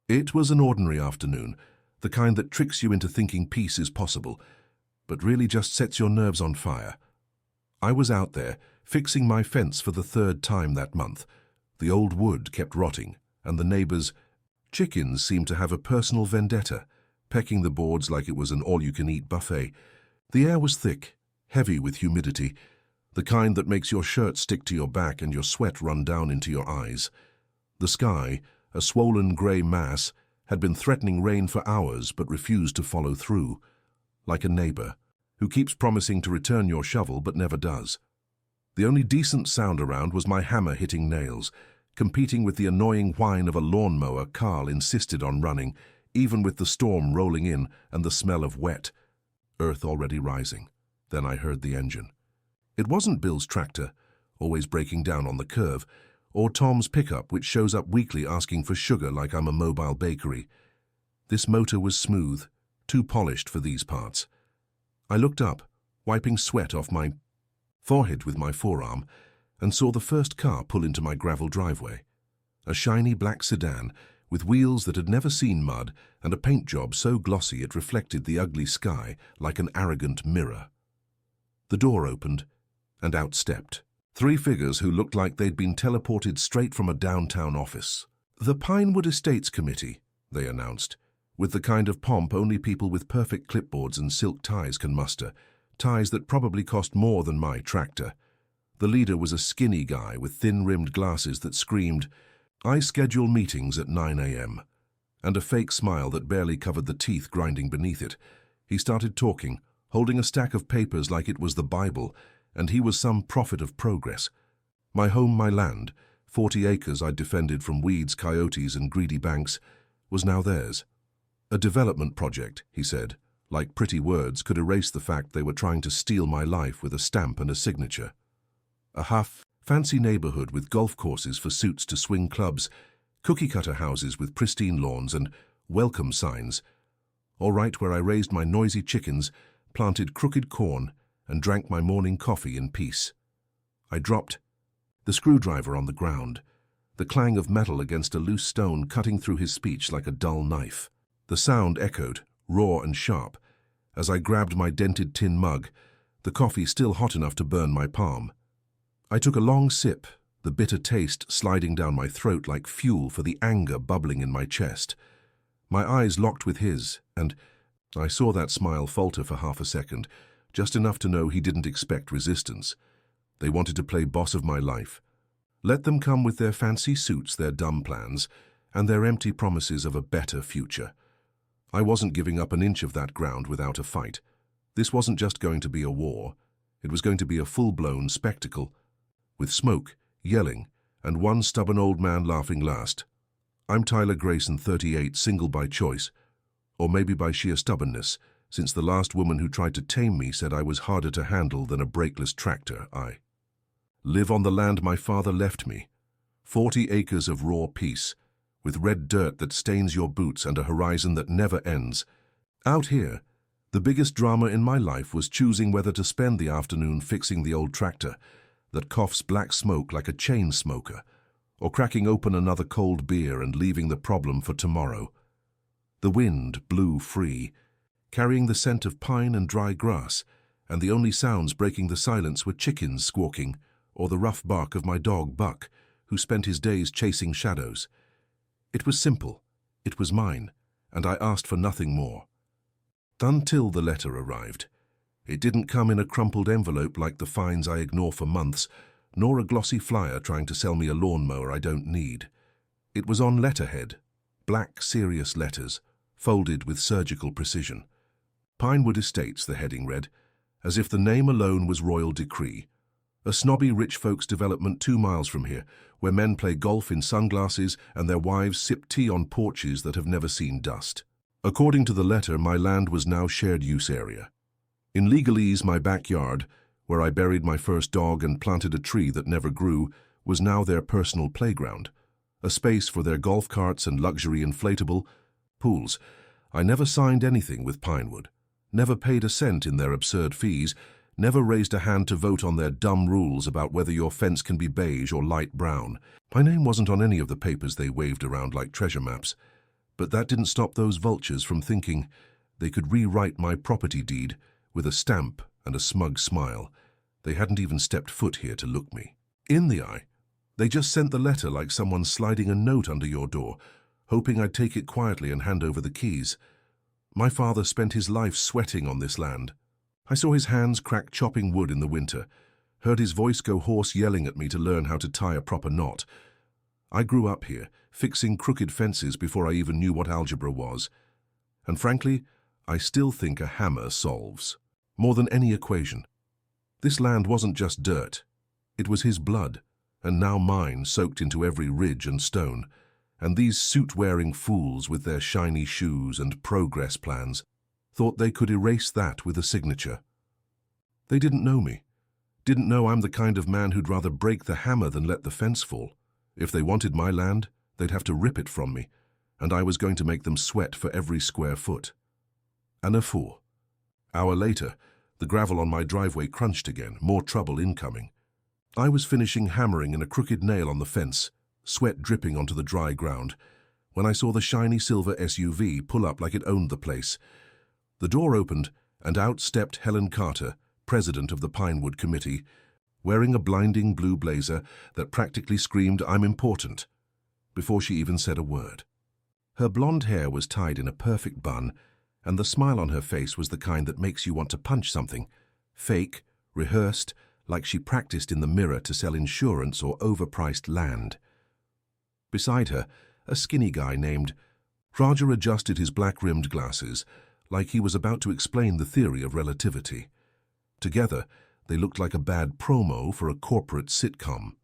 It was an ordinary afternoon, the kind that tricks you into thinking peace is possible, but really just sets your nerves on fire. I was out there, fixing my fence for the third time that month. The old wood kept rotting, and the neighbors' chickens seemed to have a personal vendetta, pecking the boards like it was an all-you-can-eat buffet. The air was thick, heavy with humidity, the kind that makes your shirt stick to your back and your sweat run down into your eyes. The sky, a swollen grey mass, had been threatening rain for hours but refused to follow through, like a neighbor who keeps promising to return your shovel but never does. The only decent sound around was my hammer hitting nails, competing with the annoying whine of a lawnmower Carl insisted on running, even with the storm rolling in and the smell of wet earth already rising. Then I heard the engine. It wasn't Bill's tractor, always breaking down on the curve, or Tom's pickup, which shows up weekly asking for sugar like I'm a mobile bakery. This motor was smooth, too polished for these parts. I looked up, wiping sweat off my forehead with my forearm, and saw the first car pull into my gravel driveway. A shiny black sedan, with wheels that had never seen mud and a paint job so glossy it reflected the ugly sky like an arrogant mirror. The door opened, and out stepped three figures who looked like they'd been teleported straight from a downtown office. "The Pinewood Estates Committee," they announced, with the kind of pomp only people with perfect clipboards and silk ties can muster, ties that probably cost more than my tractor. The leader was a skinny guy with thin-rimmed glasses that screamed, "I schedule meetings at 9 a.m., and a fake smile that barely covered the teeth grinding beneath it. He started talking, holding a stack of papers like it was the Bible, and he was some prophet of progress. My home, my land, 40 acres I'd defended from weeds, coyotes, and greedy banks, was now theirs. A development project, he said, like pretty words could erase the fact they were trying to steal my life with a stamp and a signature. A fancy neighborhood with golf courses for suits to swing clubs, cookie-cutter houses with pristine lawns and welcome signs. All right where I raised my noisy chickens, planted crooked corn, and drank my morning coffee in peace. I dropped the screwdriver on the ground, the clang of metal against a loose stone cutting through his speech like a dull knife. The sound echoed, raw and sharp, as I grabbed my dented tin mug, the coffee still hot enough to burn my palm. I took a long sip, the bitter taste sliding down my throat like fuel for the anger bubbling in my chest. My eyes locked with his, and I saw that smile falter for half a second, just enough to know he didn't expect resistance. They wanted to play boss of my life. Let them come with their fancy suits, their dumb plans, and their empty promises of a better future. I wasn't giving up an inch of that ground without a fight. This wasn't just going to be a war. It was going to be a full-blown spectacle, with smoke, yelling, and one stubborn old man laughing last. I'm Tyler Grayson, 38, single by choice, or maybe by sheer stubbornness, since the last woman who tried to tame me said I was harder to handle than a brakeless tractor. I live on the land my father left me, 40 acres of raw peace, with red dirt that stains your boots and a horizon that never ends. Out here, the biggest drama in my life was choosing whether to spend the afternoon fixing the old tractor that coughs black smoke like a chain smoker, or cracking open another cold beer and leaving the problem for tomorrow. The wind blew free, carrying the scent of pine and dry grass, and the only sounds breaking the silence were chickens squawking or the rough bark of my dog Buck, who spent his days chasing shadows. It was simple, it was mine, and I asked for nothing more. Until the letter arrived. It didn't come in a crumpled envelope like the fines I ignore for months, nor a glossy flyer trying to sell me a lawnmower I don't need. It was on letterhead, black, serious letters, folded with surgical precision. Pinewood Estates, the heading read, as if the name alone was royal decree. A snobby rich folks development 2 miles from here, where men play golf in sunglasses and their wives sip tea on porches that have never seen dust. According to the letter, my land was now shared use area. In legalese, my backyard, where I buried my first dog and planted a tree that never grew, was now their personal playground, a space for their golf carts and luxury inflatable pools. I never signed anything with Pinewood, never paid a cent in their absurd fees, never raised a hand to vote on their dumb rules about whether your fence can be beige or light brown. My name wasn't on any of the papers they waved around like treasure maps. But that didn't stop those vultures from thinking they could rewrite my property deed with a stamp and a smug smile. They hadn't even stepped foot here to look me in the eye. They just sent the letter like someone sliding a note under your door, hoping I'd take it quietly and hand over the keys. My father spent his life sweating on this land. I saw his hands crack chopping wood in the winter, heard his voice go hoarse yelling at me to learn how to tie a proper knot. I grew up here, fixing crooked fences before I even knew what algebra was. And frankly, I still think a hammer solves more than any equation. This land wasn't just dirt. It was his blood, and now mine soaked into every ridge and stone. And these suit-wearing fools with their shiny shoes and progress plans thought they could erase that with a signature. They didn't know me. Didn't know I'm the kind of man who'd rather break the hammer than let the fence fall. If they wanted my land, they'd have to rip it from me, and I was going to make them sweat for every square foot. An affair. Hour later, the gravel on my driveway crunched again, more trouble incoming. I was finishing hammering in a crooked nail on the fence, sweat dripping onto the dry ground, when I saw the shiny silver SUV pull up like it owned the place. The door opened, and out stepped Helen Carter, president of the Pinewood Committee, wearing a blinding blue blazer that practically screamed, "I'm important," before she even said a word. Her blonde hair was tied in a perfect bun, and the smile on her face was the kind that makes you want to punch something. Fake, rehearsed, like she practiced in the mirror to sell insurance or overpriced land. Beside her, a skinny guy named Roger adjusted his black-rimmed glasses, like he was about to explain the theory of relativity. Together, they looked like a bad promo for a corporate sitcom.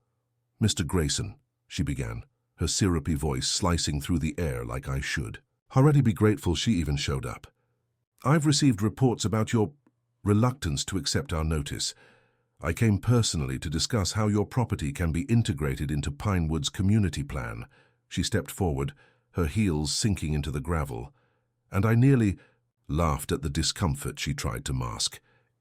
"Mr. Grayson," she began, her syrupy voice slicing through the air like I should. Already be grateful she even showed up. "I've received reports about your reluctance to accept our notice. I came personally to discuss how your property can be integrated into Pinewood's community plan." She stepped forward, her heels sinking into the gravel, and I nearly laughed at the discomfort she tried to mask.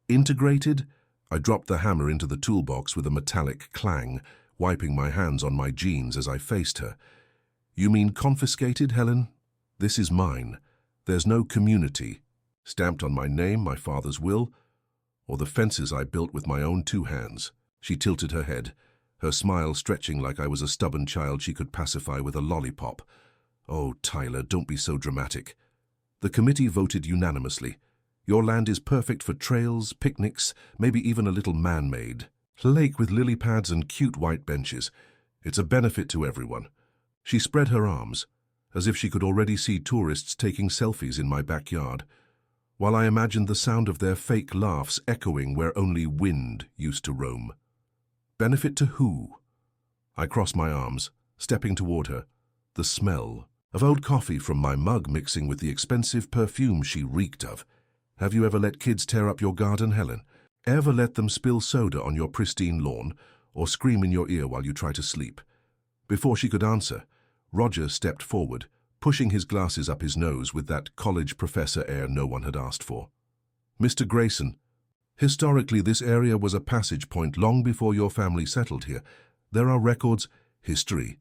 "Integrated?" I dropped the hammer into the toolbox with a metallic clang, wiping my hands on my jeans as I faced her. "You mean confiscated, Helen? This is mine. There's no community, stamped on my name, my father's will, or the fences I built with my own 2 hands. She tilted her head, her smile stretching like I was a stubborn child she could pacify with a lollipop. "Oh, Tyler, don't be so dramatic. The committee voted unanimously. Your land is perfect for trails, picnics, maybe even a little man-made lake with lily pads and cute white benches. It's a benefit to everyone." She spread her arms, as if she could already see tourists taking selfies in my backyard, while I imagined the sound of their fake laughs echoing where only wind used to roam. "Benefit to who?" I crossed my arms, stepping toward her, the smell of old coffee from my mug mixing with the expensive perfume she reeked of. "Have you ever let kids tear up your garden, Helen? Ever let them spill soda on your pristine lawn or scream in your ear while you try to sleep?" Before she could answer, Roger stepped forward, pushing his glasses up his nose with that college professor air no one had asked for. "Mr. Grayson, historically this area was a passage point long before your family settled here. There are records, history."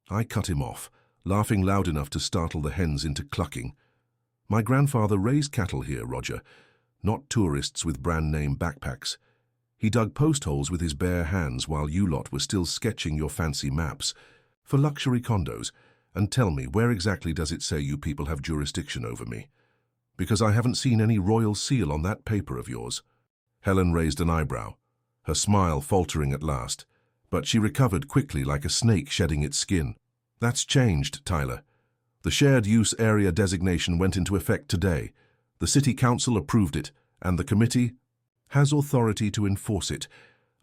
I cut him off, laughing loud enough to startle the hens into clucking. "My grandfather raised cattle here, Roger, not tourists with brand-name backpacks. He dug post holes with his bare hands while you lot were still sketching your fancy maps for luxury condos. And tell me, where exactly does it say you people have jurisdiction over me? Because I haven't seen any royal seal on that paper of yours." Helen raised an eyebrow, her smile faltering at last, but she recovered quickly like a snake shedding its skin. "That's changed, Tyler. The shared use area designation went into effect today. The city council approved it, and the committee has authority to enforce it.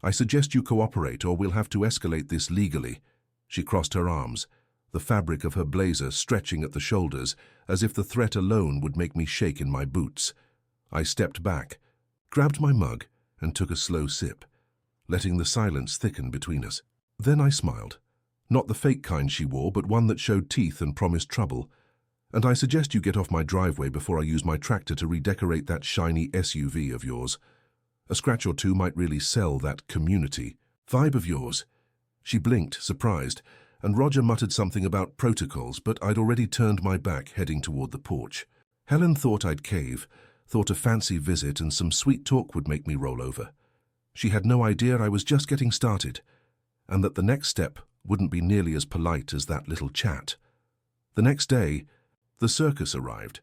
I suggest you cooperate, or we'll have to escalate this legally." She crossed her arms, the fabric of her blazer stretching at the shoulders, as if the threat alone would make me shake in my boots. I stepped back, grabbed my mug, and took a slow sip, letting the silence thicken between us. Then I smiled. Not the fake kind she wore, but one that showed teeth and promised trouble. "And I suggest you get off my driveway before I use my tractor to redecorate that shiny SUV of yours. A scratch or two might really sell that community vibe of yours." She blinked, surprised, and Roger muttered something about protocols, but I'd already turned my back, heading toward the porch. Helen thought I'd cave, thought a fancy visit and some sweet talk would make me roll over. She had no idea I was just getting started, and that the next step wouldn't be nearly as polite as that little chat. The next day, the circus arrived,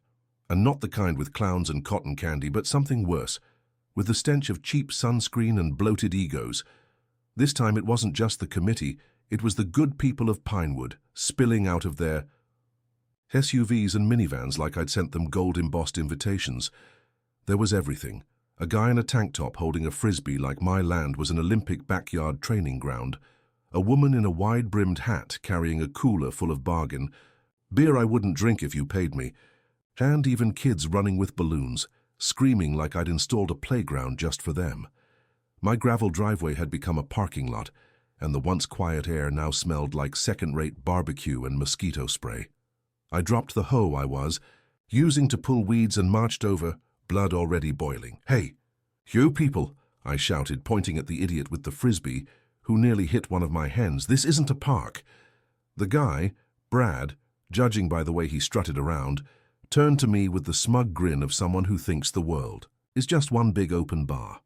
and not the kind with clowns and cotton candy, but something worse, with the stench of cheap sunscreen and bloated egos. This time it wasn't just the committee, it was the good people of Pinewood, spilling out of their SUVs and minivans like I'd sent them gold-embossed invitations. There was everything. A guy in a tank top holding a frisbee like my land was an Olympic backyard training ground. A woman in a wide-brimmed hat carrying a cooler full of bargain. Beer I wouldn't drink if you paid me. And even kids running with balloons, screaming like I'd installed a playground just for them. My gravel driveway had become a parking lot, and the once quiet air now smelled like second-rate barbecue and mosquito spray. I dropped the hoe I was using to pull weeds and marched over, blood already boiling. "Hey, you people," I shouted, pointing at the idiot with the frisbee, who nearly hit one of my hens. "This isn't a park." The guy, Brad, judging by the way he strutted around, turned to me with the smug grin of someone who thinks the world is just one big open bar.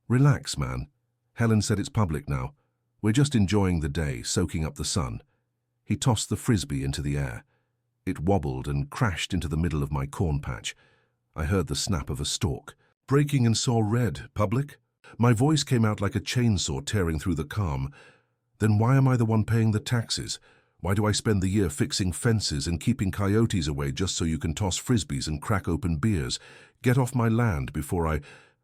"Relax, man." Helen said it's public now. "We're just enjoying the day, soaking up the sun." He tossed the frisbee into the air. It wobbled and crashed into the middle of my corn patch. I heard the snap of a stalk. "Breaking and saw red. Public?" My voice came out like a chainsaw tearing through the calm. "Then why am I the one paying the taxes? Why do I spend the year fixing fences and keeping coyotes away just so you can toss frisbees and crack open beers? Get off my land before I—"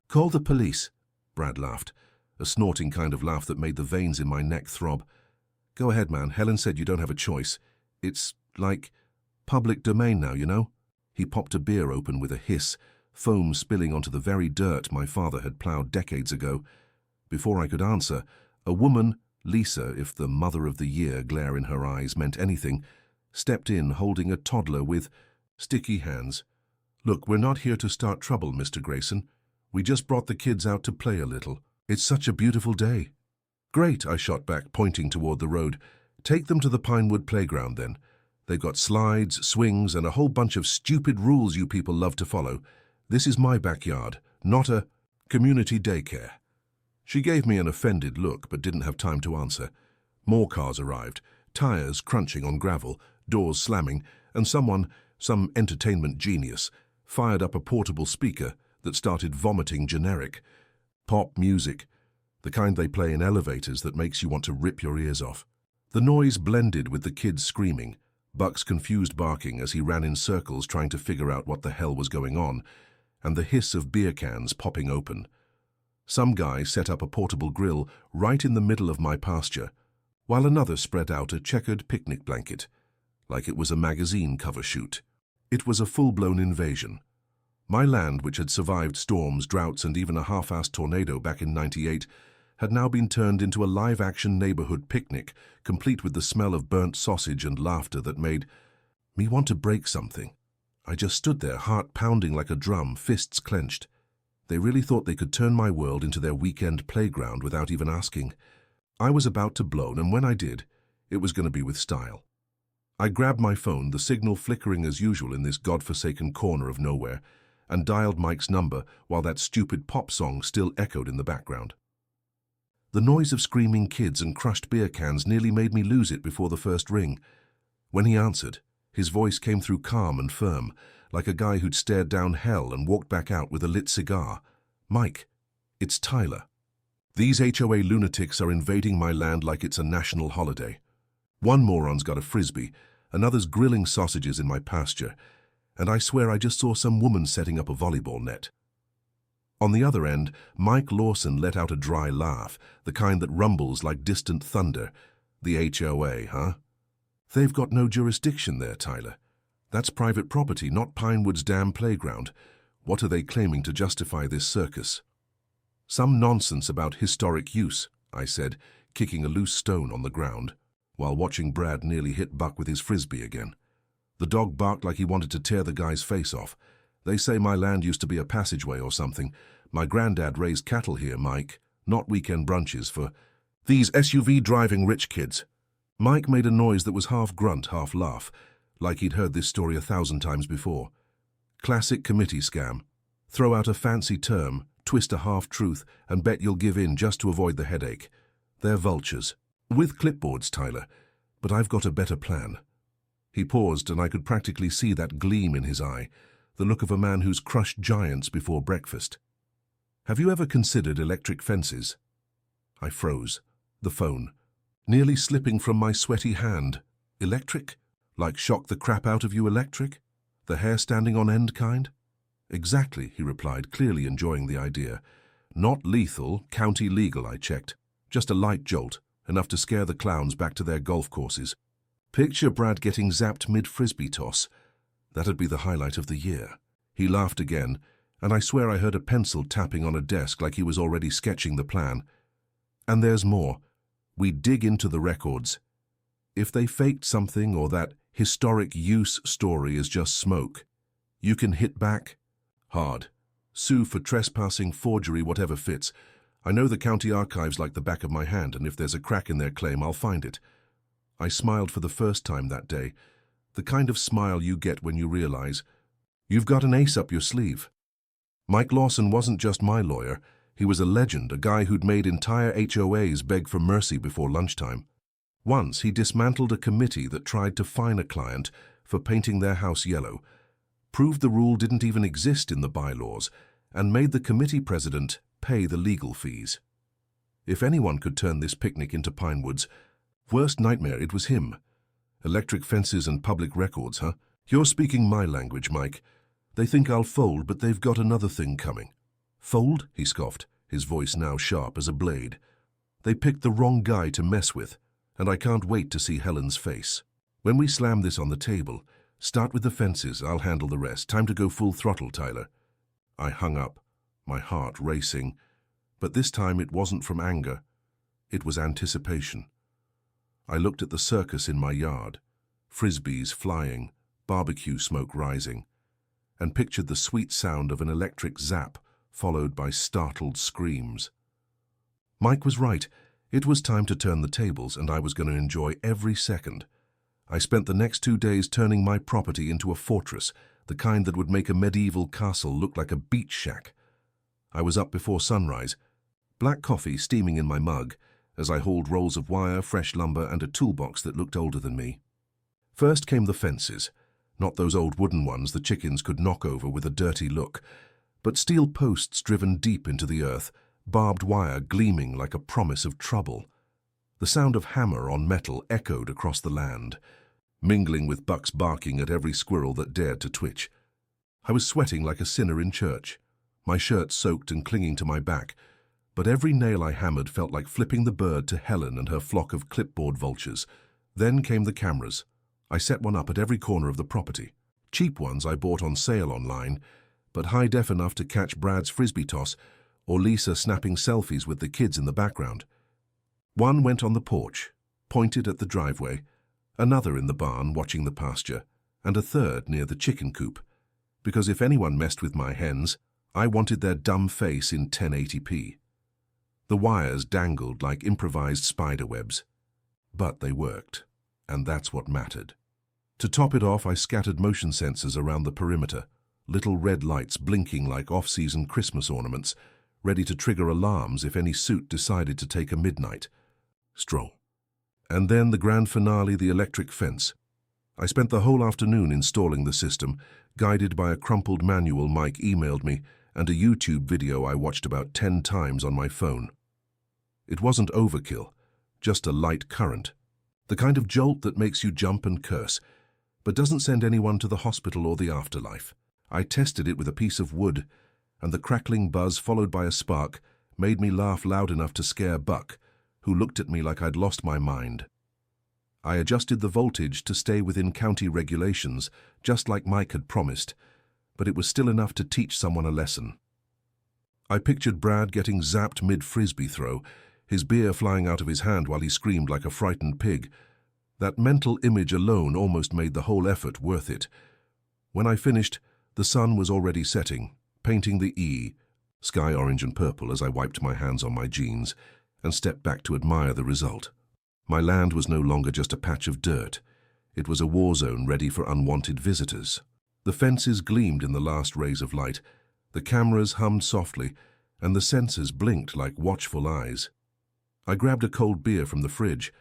"Call the police," Brad laughed, a snorting kind of laugh that made the veins in my neck throb. "Go ahead, man. Helen said you don't have a choice. It's like public domain now, you know?" He popped a beer open with a hiss, foam spilling onto the very dirt my father had plowed decades ago. Before I could answer, a woman, Lisa, if the Mother of the Year glare in her eyes meant anything, stepped in holding a toddler with sticky hands. "Look, we're not here to start trouble, Mr. Grayson. We just brought the kids out to play a little. It's such a beautiful day." "Great," I shot back, pointing toward the road. "Take them to the Pinewood playground, then. They've got slides, swings, and a whole bunch of stupid rules you people love to follow. This is my backyard, not a community daycare." She gave me an offended look, but didn't have time to answer. More cars arrived, tires crunching on gravel, doors slamming, and someone, some entertainment genius, fired up a portable speaker that started vomiting generic pop music, the kind they play in elevators that makes you want to rip your ears off. The noise blended with the kids screaming, Buck's confused barking as he ran in circles trying to figure out what the hell was going on, and the hiss of beer cans popping open. Some guy set up a portable grill right in the middle of my pasture, while another spread out a checkered picnic blanket, like it was a magazine cover shoot. It was a full-blown invasion. My land, which had survived storms, droughts, and even a half-assed tornado back in '98, had now been turned into a live-action neighborhood picnic, complete with the smell of burnt sausage and laughter that made me want to break something. I just stood there, heart pounding like a drum, fists clenched. They really thought they could turn my world into their weekend playground without even asking. I was about to blow, and when I did, it was going to be with style. I grabbed my phone, the signal flickering as usual in this godforsaken corner of nowhere, and dialed Mike's number while that stupid pop song still echoed in the background. The noise of screaming kids and crushed beer cans nearly made me lose it before the first ring. When he answered, his voice came through calm and firm, like a guy who'd stared down hell and walked back out with a lit cigar. "Mike, it's Tyler. These HOA lunatics are invading my land like it's a national holiday. One moron's got a frisbee, another's grilling sausages in my pasture, and I swear I just saw some woman setting up a volleyball net." On the other end, Mike Lawson let out a dry laugh, the kind that rumbles like distant thunder. "The HOA, huh? They've got no jurisdiction there, Tyler. That's private property, not Pinewood's damn playground. What are they claiming to justify this circus?" "Some nonsense about historic use," I said, kicking a loose stone on the ground, while watching Brad nearly hit Buck with his frisbee again. The dog barked like he wanted to tear the guy's face off. "They say my land used to be a passageway or something. My granddad raised cattle here, Mike, not weekend brunches for these SUV-driving rich kids." Mike made a noise that was half grunt, half laugh, like he'd heard this story 1,000 times before. Classic committee scam. Throw out a fancy term, twist a half-truth, and bet you'll give in just to avoid the headache. They're vultures. With clipboards, Tyler. But I've got a better plan. He paused, and I could practically see that gleam in his eye, the look of a man who's crushed giants before breakfast. Have you ever considered electric fences? I froze. The phone, nearly slipping from my sweaty hand. Electric? Like shock the crap out of you electric? The hair standing on end kind? Exactly, he replied, clearly enjoying the idea. Not lethal, county legal, I checked. Just a light jolt, enough to scare the clowns back to their golf courses. Picture Brad getting zapped mid-frisbee toss. That'd be the highlight of the year. He laughed again, and I swear I heard a pencil tapping on a desk like he was already sketching the plan. And there's more. We dig into the records. If they faked something or that historic use story is just smoke, you can hit back hard. Sue for trespassing, forgery, whatever fits. I know the county archives like the back of my hand, and if there's a crack in their claim, I'll find it. I smiled for the first time that day, the kind of smile you get when you realize you've got an ace up your sleeve. Mike Lawson wasn't just my lawyer. He was a legend, a guy who'd made entire HOAs beg for mercy before lunchtime. Once, he dismantled a committee that tried to fine a client for painting their house yellow, proved the rule didn't even exist in the bylaws, and made the committee president pay the legal fees. If anyone could turn this picnic into Pinewood's worst nightmare, it was him. Electric fences and public records, huh? You're speaking my language, Mike. They think I'll fold, but they've got another thing coming. Fold? He scoffed, his voice now sharp as a blade. They picked the wrong guy to mess with, and I can't wait to see Helen's face. When we slam this on the table, start with the fences, I'll handle the rest. Time to go full throttle, Tyler. I hung up, my heart racing, but this time it wasn't from anger. It was anticipation. I looked at the circus in my yard, frisbees flying, barbecue smoke rising, and pictured the sweet sound of an electric zap followed by startled screams. Mike was right. It was time to turn the tables, and I was going to enjoy every second. I spent the next 2 days turning my property into a fortress, the kind that would make a medieval castle look like a beach shack. I was up before sunrise, black coffee steaming in my mug, as I hauled rolls of wire, fresh lumber, and a toolbox that looked older than me. First came the fences, not those old wooden ones the chickens could knock over with a dirty look, but steel posts driven deep into the earth, barbed wire gleaming like a promise of trouble. The sound of hammer on metal echoed across the land, mingling with bucks barking at every squirrel that dared to twitch. I was sweating like a sinner in church, my shirt soaked and clinging to my back, but every nail I hammered felt like flipping the bird to Helen and her flock of clipboard vultures. Then came the cameras. I set one up at every corner of the property. Cheap ones I bought on sale online, but high def enough to catch Brad's frisbee toss or Lisa snapping selfies with the kids in the background. One went on the porch, pointed at the driveway, another in the barn watching the pasture, and a third near the chicken coop, because if anyone messed with my hens, I wanted their dumb face in 1080p. The wires dangled like improvised spider webs, but they worked, and that's what mattered. To top it off, I scattered motion sensors around the perimeter, little red lights blinking like off-season Christmas ornaments, ready to trigger alarms if any suit decided to take a midnight stroll. And then the grand finale, the electric fence. I spent the whole afternoon installing the system, guided by a crumpled manual Mike emailed me and a YouTube video I watched about 10 times on my phone. It wasn't overkill, just a light current, the kind of jolt that makes you jump and curse, but doesn't send anyone to the hospital or the afterlife. I tested it with a piece of wood, and the crackling buzz followed by a spark made me laugh loud enough to scare Buck, who looked at me like I'd lost my mind. I adjusted the voltage to stay within county regulations, just like Mike had promised, but it was still enough to teach someone a lesson. I pictured Brad getting zapped mid-frisbee throw, his beer flying out of his hand while he screamed like a frightened pig. That mental image alone almost made the whole effort worth it. When I finished, the sun was already setting, painting the E, sky orange and purple, as I wiped my hands on my jeans and stepped back to admire the result. My land was no longer just a patch of dirt. It was a war zone ready for unwanted visitors. The fences gleamed in the last rays of light, the cameras hummed softly, and the sensors blinked like watchful eyes. I grabbed a cold beer from the fridge,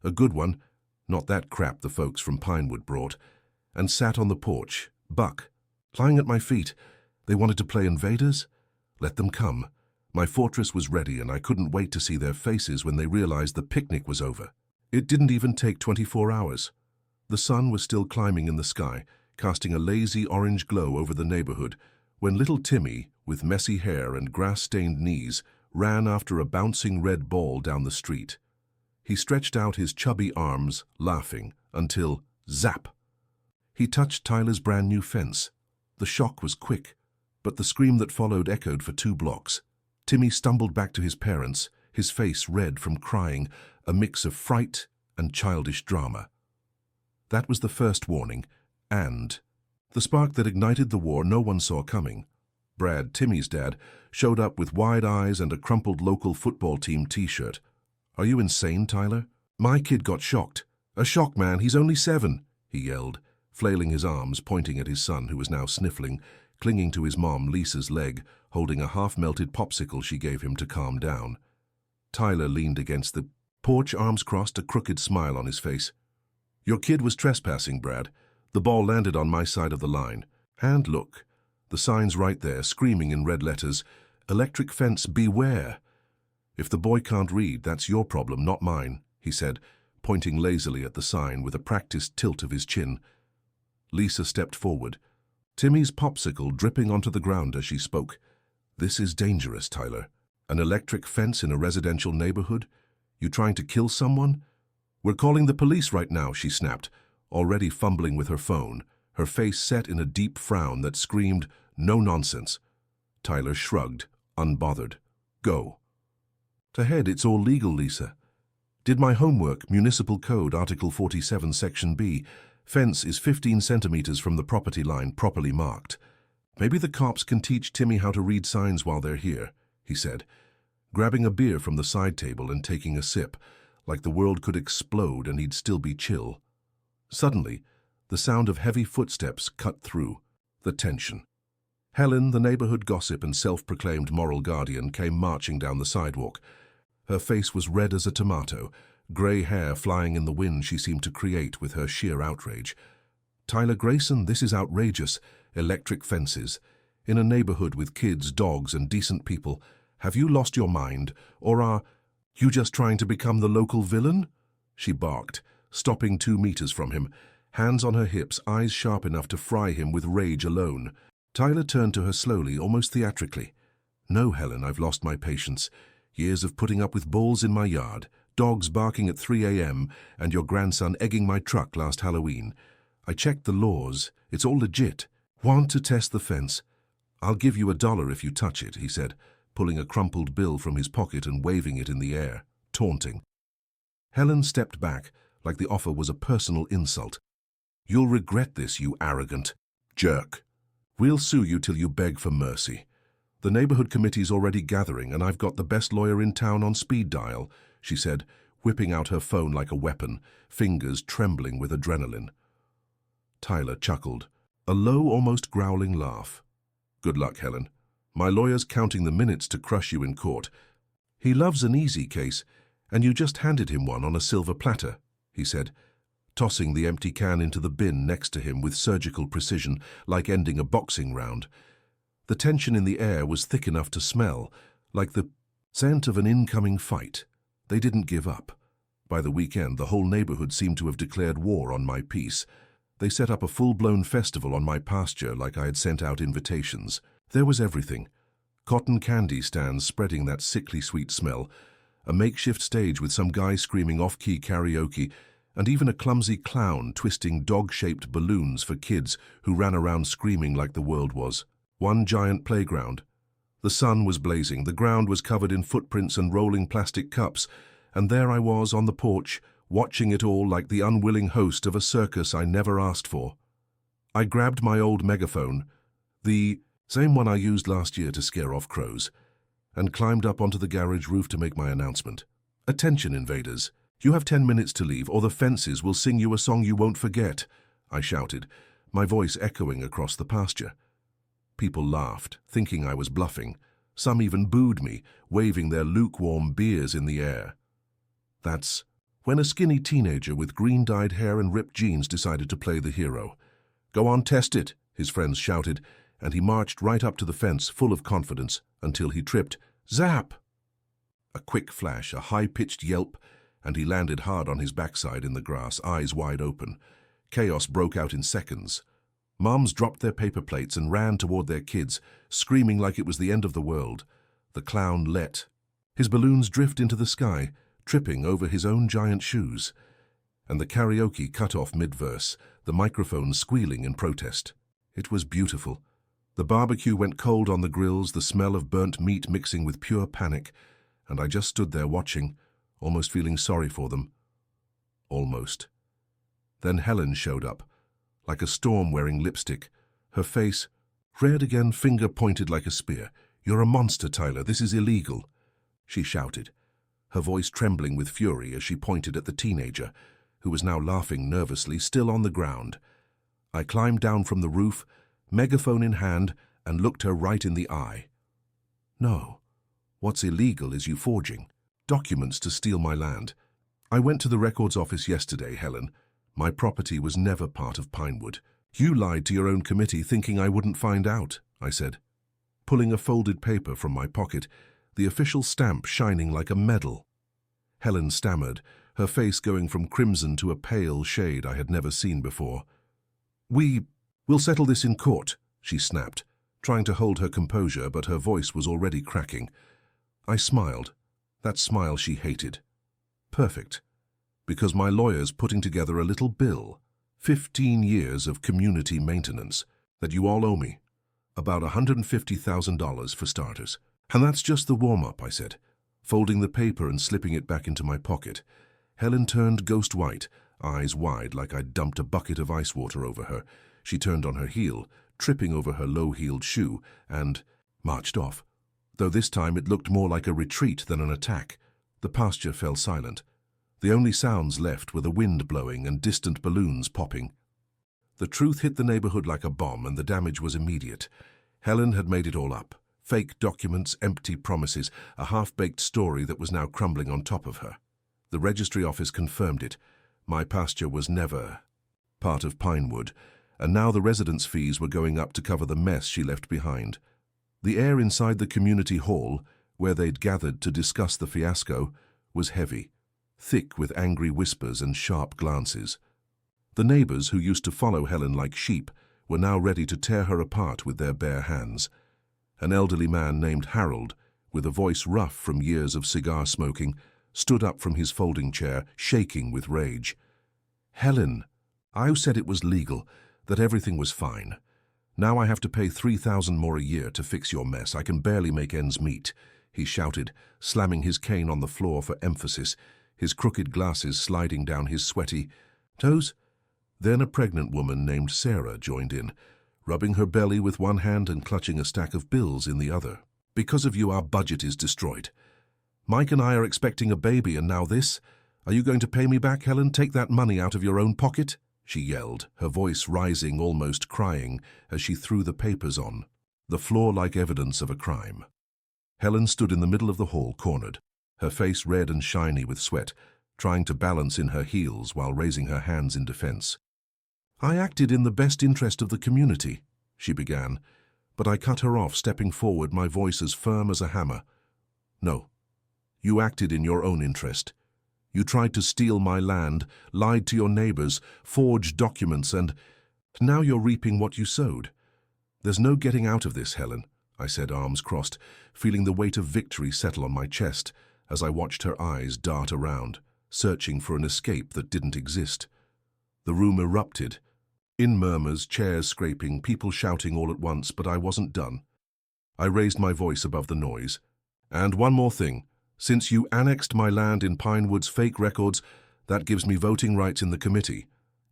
a good one, not that crap the folks from Pinewood brought, and sat on the porch, Buck, lying at my feet. They wanted to play invaders? Let them come. My fortress was ready, and I couldn't wait to see their faces when they realized the picnic was over. It didn't even take 24 hours. The sun was still climbing in the sky, casting a lazy orange glow over the neighborhood, when little Timmy, with messy hair and grass-stained knees, ran after a bouncing red ball down the street. He stretched out his chubby arms, laughing, until, zap! He touched Tyler's brand-new fence. The shock was quick, but the scream that followed echoed for 2 blocks. Timmy stumbled back to his parents, his face red from crying, a mix of fright and childish drama. That was the first warning, and the spark that ignited the war no one saw coming. Brad, Timmy's dad, showed up with wide eyes and a crumpled local football team t-shirt. "Are you insane, Tyler? My kid got shocked. A shock, man, he's only 7, he yelled, flailing his arms, pointing at his son, who was now sniffling, clinging to his mom, Lisa's leg, holding a half-melted popsicle she gave him to calm down. Tyler leaned against the porch, arms crossed, a crooked smile on his face. "Your kid was trespassing, Brad. The ball landed on my side of the line. And look, the sign's right there, screaming in red letters, 'Electric fence, beware!' If the boy can't read, that's your problem, not mine," he said, pointing lazily at the sign with a practiced tilt of his chin. Lisa stepped forward, Timmy's popsicle dripping onto the ground as she spoke. "This is dangerous, Tyler. An electric fence in a residential neighborhood? You trying to kill someone?" "We're calling the police right now," she snapped, already fumbling with her phone, her face set in a deep frown that screamed, "No nonsense." Tyler shrugged, unbothered. "Go." "To head, it's all legal, Lisa. Did my homework, Municipal Code, Article 47, Section B. Fence is 15 centimeters from the property line, properly marked. Maybe the cops can teach Timmy how to read signs while they're here," he said, grabbing a beer from the side table and taking a sip, like the world could explode and he'd still be chill. Suddenly, the sound of heavy footsteps cut through the tension. Helen, the neighborhood gossip and self-proclaimed moral guardian, came marching down the sidewalk. Her face was red as a tomato, gray hair flying in the wind she seemed to create with her sheer outrage. "Tyler Grayson, this is outrageous. Electric fences. In a neighborhood with kids, dogs, and decent people. Have you lost your mind, or are you just trying to become the local villain?" she barked, stopping 2 meters from him, hands on her hips, eyes sharp enough to fry him with rage alone. Tyler turned to her slowly, almost theatrically. "No, Helen, I've lost my patience. Years of putting up with bulls in my yard, dogs barking at 3 a.m., and your grandson egging my truck last Halloween. I checked the laws. It's all legit. Want to test the fence? I'll give you $1 if you touch it," he said, pulling a crumpled bill from his pocket and waving it in the air, taunting. Helen stepped back, like the offer was a personal insult. "You'll regret this, you arrogant jerk. We'll sue you till you beg for mercy. The neighborhood committee's already gathering, and I've got the best lawyer in town on speed dial," she said, whipping out her phone like a weapon, fingers trembling with adrenaline. Tyler chuckled, a low, almost growling laugh. "Good luck, Helen. My lawyer's counting the minutes to crush you in court. He loves an easy case, and you just handed him one on a silver platter," he said, tossing the empty can into the bin next to him with surgical precision, like ending a boxing round. The tension in the air was thick enough to smell, like the scent of an incoming fight. They didn't give up. By the weekend, the whole neighborhood seemed to have declared war on my peace. They set up a full-blown festival on my pasture like I had sent out invitations. There was everything. Cotton candy stands spreading that sickly sweet smell, a makeshift stage with some guy screaming off-key karaoke, and even a clumsy clown twisting dog-shaped balloons for kids who ran around screaming like the world was. One giant playground. The sun was blazing, the ground was covered in footprints and rolling plastic cups, and there I was on the porch, watching it all like the unwilling host of a circus I never asked for. I grabbed my old megaphone, the same one I used last year to scare off crows, and climbed up onto the garage roof to make my announcement. "Attention, invaders. You have 10 minutes to leave, or the fences will sing you a song you won't forget, I shouted, my voice echoing across the pasture. People laughed, thinking I was bluffing. Some even booed me, waving their lukewarm beers in the air. That's when a skinny teenager with green-dyed hair and ripped jeans decided to play the hero. "Go on, test it," his friends shouted, and he marched right up to the fence, full of confidence, until he tripped. Zap! A quick flash, a high-pitched yelp, and he landed hard on his backside in the grass, eyes wide open. Chaos broke out in seconds. Moms dropped their paper plates and ran toward their kids, screaming like it was the end of the world. The clown let his balloons drift into the sky, tripping over his own giant shoes. And the karaoke cut off mid-verse, the microphone squealing in protest. It was beautiful. The barbecue went cold on the grills, the smell of burnt meat mixing with pure panic, and I just stood there watching, almost feeling sorry for them. Almost. Then Helen showed up, like a storm wearing lipstick, her face red again, finger pointed like a spear. "You're a monster, Tyler. This is illegal," she shouted, her voice trembling with fury as she pointed at the teenager, who was now laughing nervously, still on the ground. I climbed down from the roof, megaphone in hand, and looked her right in the eye. "No. What's illegal is you forging documents to steal my land. I went to the records office yesterday, Helen. My property was never part of Pinewood. You lied to your own committee thinking I wouldn't find out," I said, pulling a folded paper from my pocket, the official stamp shining like a medal. Helen stammered, her face going from crimson to a pale shade I had never seen before. We'll settle this in court," she snapped, trying to hold her composure, but her voice was already cracking. I smiled, that smile she hated. Perfect. Because my lawyer's putting together a little bill, 15 years of community maintenance, that you all owe me. About $150,000 for starters. "And that's just the warm-up," I said, folding the paper and slipping it back into my pocket. Helen turned ghost white, eyes wide like I'd dumped a bucket of ice water over her. She turned on her heel, tripping over her low-heeled shoe, and marched off. Though this time it looked more like a retreat than an attack. The pasture fell silent. The only sounds left were the wind blowing and distant balloons popping. The truth hit the neighborhood like a bomb, and the damage was immediate. Helen had made it all up. Fake documents, empty promises, a half-baked story that was now crumbling on top of her. The registry office confirmed it. My pasture was never part of Pinewood, and now the residents' fees were going up to cover the mess she left behind. The air inside the community hall, where they'd gathered to discuss the fiasco, was heavy, thick with angry whispers and sharp glances. The neighbors who used to follow Helen like sheep were now ready to tear her apart with their bare hands. An elderly man named Harold, with a voice rough from years of cigar smoking, stood up from his folding chair, shaking with rage. "Helen, I said it was legal, that everything was fine. Now I have to pay $3,000 more a year to fix your mess. I can barely make ends meet," he shouted, slamming his cane on the floor for emphasis, his crooked glasses sliding down his sweaty toes. Then a pregnant woman named Sarah joined in, rubbing her belly with one hand and clutching a stack of bills in the other. "Because of you, our budget is destroyed. Mike and I are expecting a baby, and now this? Are you going to pay me back, Helen? Take that money out of your own pocket," she yelled, her voice rising, almost crying, as she threw the papers on the floor like evidence of a crime. Helen stood in the middle of the hall, cornered, her face red and shiny with sweat, trying to balance in her heels while raising her hands in defense. "I acted in the best interest of the community," she began, but I cut her off, stepping forward, my voice as firm as a hammer. "No. You acted in your own interest. You tried to steal my land, lied to your neighbors, forged documents, and now you're reaping what you sowed. There's no getting out of this, Helen," I said, arms crossed, feeling the weight of victory settle on my chest as I watched her eyes dart around, searching for an escape that didn't exist. The room erupted. In murmurs, chairs scraping, people shouting all at once, but I wasn't done. I raised my voice above the noise. "And one more thing. Since you annexed my land in Pinewood's fake records, that gives me voting rights in the committee,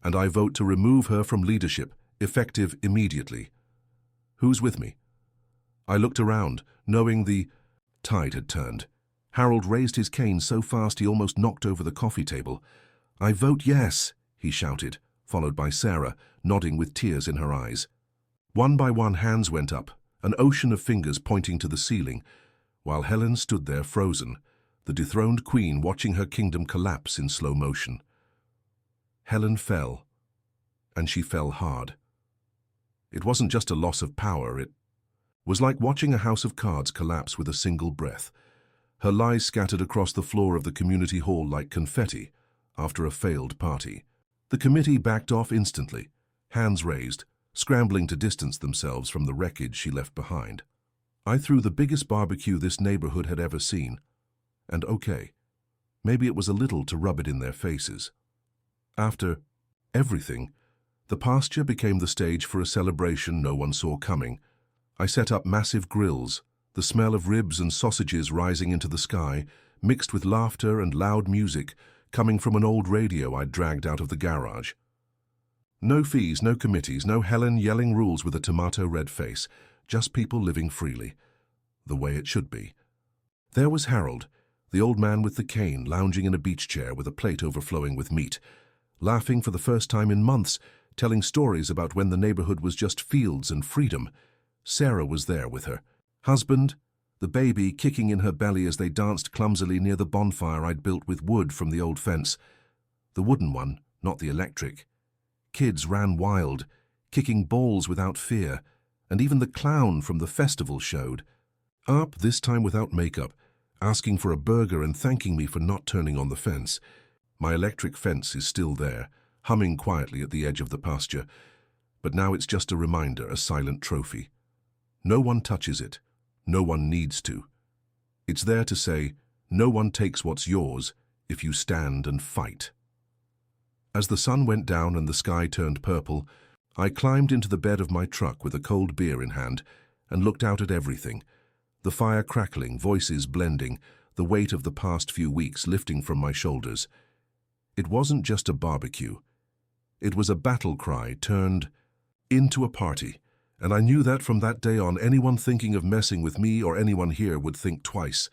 and I vote to remove her from leadership, effective immediately. Who's with me?" I looked around, knowing the tide had turned. Harold raised his cane so fast he almost knocked over the coffee table. "I vote yes," he shouted, followed by Sarah, nodding with tears in her eyes. One by one hands went up, an ocean of fingers pointing to the ceiling, while Helen stood there frozen, the dethroned queen watching her kingdom collapse in slow motion. Helen fell, and she fell hard. It wasn't just a loss of power, it was like watching a house of cards collapse with a single breath. Her lies scattered across the floor of the community hall like confetti after a failed party. The committee backed off instantly, hands raised, scrambling to distance themselves from the wreckage she left behind. I threw the biggest barbecue this neighborhood had ever seen. And okay, maybe it was a little to rub it in their faces. After everything, the pasture became the stage for a celebration no one saw coming. I set up massive grills, the smell of ribs and sausages rising into the sky, mixed with laughter and loud music coming from an old radio I'd dragged out of the garage. No fees, no committees, no Helen yelling rules with a tomato red face, just people living freely, the way it should be. There was Harold, the old man with the cane, lounging in a beach chair with a plate overflowing with meat, laughing for the first time in months, telling stories about when the neighborhood was just fields and freedom. Sarah was there with her husband, the baby kicking in her belly as they danced clumsily near the bonfire I'd built with wood from the old fence. The wooden one, not the electric. Kids ran wild, kicking balls without fear, and even the clown from the festival showed up, this time without makeup, asking for a burger and thanking me for not turning on the fence. My electric fence is still there, humming quietly at the edge of the pasture, but now it's just a reminder, a silent trophy. No one touches it. No one needs to. It's there to say, no one takes what's yours if you stand and fight. As the sun went down and the sky turned purple, I climbed into the bed of my truck with a cold beer in hand and looked out at everything. The fire crackling, voices blending, the weight of the past few weeks lifting from my shoulders. It wasn't just a barbecue. It was a battle cry turned into a party. And I knew that from that day on, anyone thinking of messing with me or anyone here would think twice.